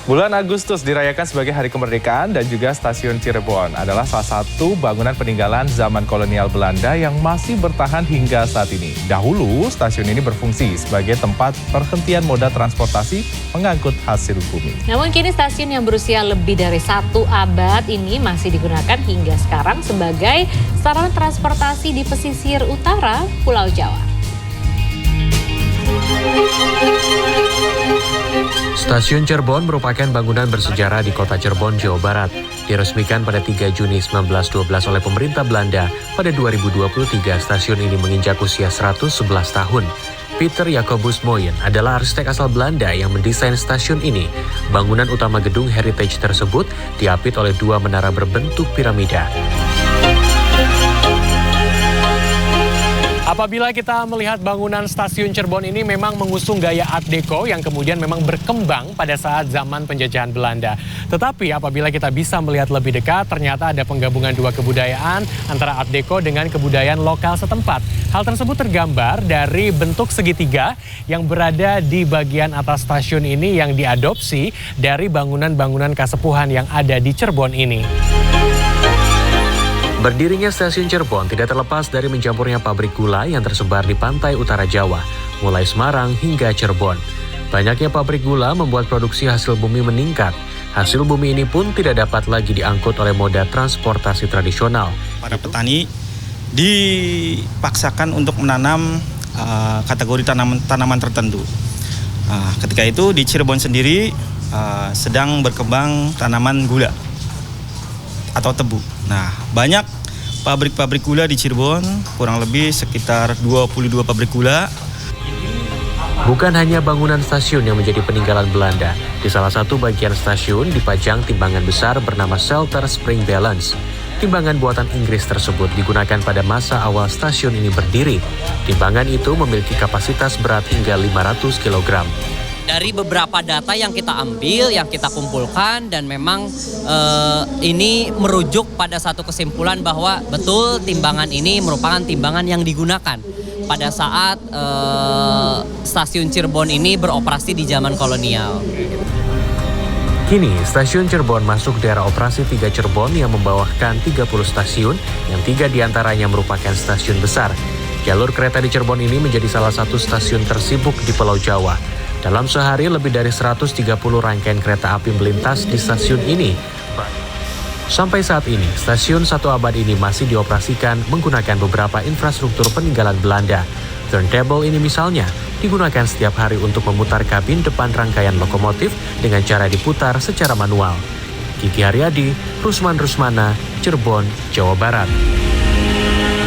Bulan Agustus dirayakan sebagai Hari Kemerdekaan dan juga Stasiun Cirebon adalah salah satu bangunan peninggalan zaman kolonial Belanda yang masih bertahan hingga saat ini. Dahulu, stasiun ini berfungsi sebagai tempat perhentian moda transportasi pengangkut hasil bumi. Namun kini stasiun yang berusia lebih dari 1 abad ini masih digunakan hingga sekarang sebagai sarana transportasi di pesisir utara Pulau Jawa. Stasiun Cirebon merupakan bangunan bersejarah di kota Cirebon, Jawa Barat. Diresmikan pada 3 Juni 1912 oleh pemerintah Belanda, pada 2023 stasiun ini menginjak usia 111 tahun. Peter Jacobus Moyen adalah arsitek asal Belanda yang mendesain stasiun ini. Bangunan utama gedung heritage tersebut diapit oleh 2 menara berbentuk piramida. Apabila kita melihat bangunan stasiun Cirebon ini memang mengusung gaya Art Deco yang kemudian memang berkembang pada saat zaman penjajahan Belanda. Tetapi apabila kita bisa melihat lebih dekat, ternyata ada penggabungan 2 kebudayaan antara Art Deco dengan kebudayaan lokal setempat. Hal tersebut tergambar dari bentuk segitiga yang berada di bagian atas stasiun ini yang diadopsi dari bangunan-bangunan kasepuhan yang ada di Cirebon ini. Berdirinya stasiun Cirebon tidak terlepas dari mencampurnya pabrik gula yang tersebar di pantai utara Jawa, mulai Semarang hingga Cirebon. Banyaknya pabrik gula membuat produksi hasil bumi meningkat. Hasil bumi ini pun tidak dapat lagi diangkut oleh moda transportasi tradisional. Para petani dipaksakan untuk menanam kategori tanaman tertentu. Ketika itu di Cirebon sendiri sedang berkembang tanaman gula atau tebu. Nah, banyak pabrik-pabrik gula di Cirebon, kurang lebih sekitar 22 pabrik gula. Bukan hanya bangunan stasiun yang menjadi peninggalan Belanda. Di salah satu bagian stasiun dipajang timbangan besar bernama Shelter Spring Balance. Timbangan buatan Inggris tersebut digunakan pada masa awal stasiun ini berdiri. Timbangan itu memiliki kapasitas berat hingga 500 kg. Dari beberapa data yang kita ambil, yang kita kumpulkan, dan memang ini merujuk pada satu kesimpulan bahwa betul timbangan ini merupakan timbangan yang digunakan pada saat stasiun Cirebon ini beroperasi di zaman kolonial. Kini, stasiun Cirebon masuk daerah operasi 3 Cirebon yang membawakan 30 stasiun, yang 3 diantaranya merupakan stasiun besar. Jalur kereta di Cirebon ini menjadi salah satu stasiun tersibuk di Pulau Jawa. Dalam sehari lebih dari 130 rangkaian kereta api melintas di stasiun ini. Sampai saat ini, stasiun 1 abad ini masih dioperasikan menggunakan beberapa infrastruktur peninggalan Belanda. Turntable ini misalnya digunakan setiap hari untuk memutar kabin depan rangkaian lokomotif dengan cara diputar secara manual. Kiki Haryadi, Rusman Rusmana, Cirebon, Jawa Barat.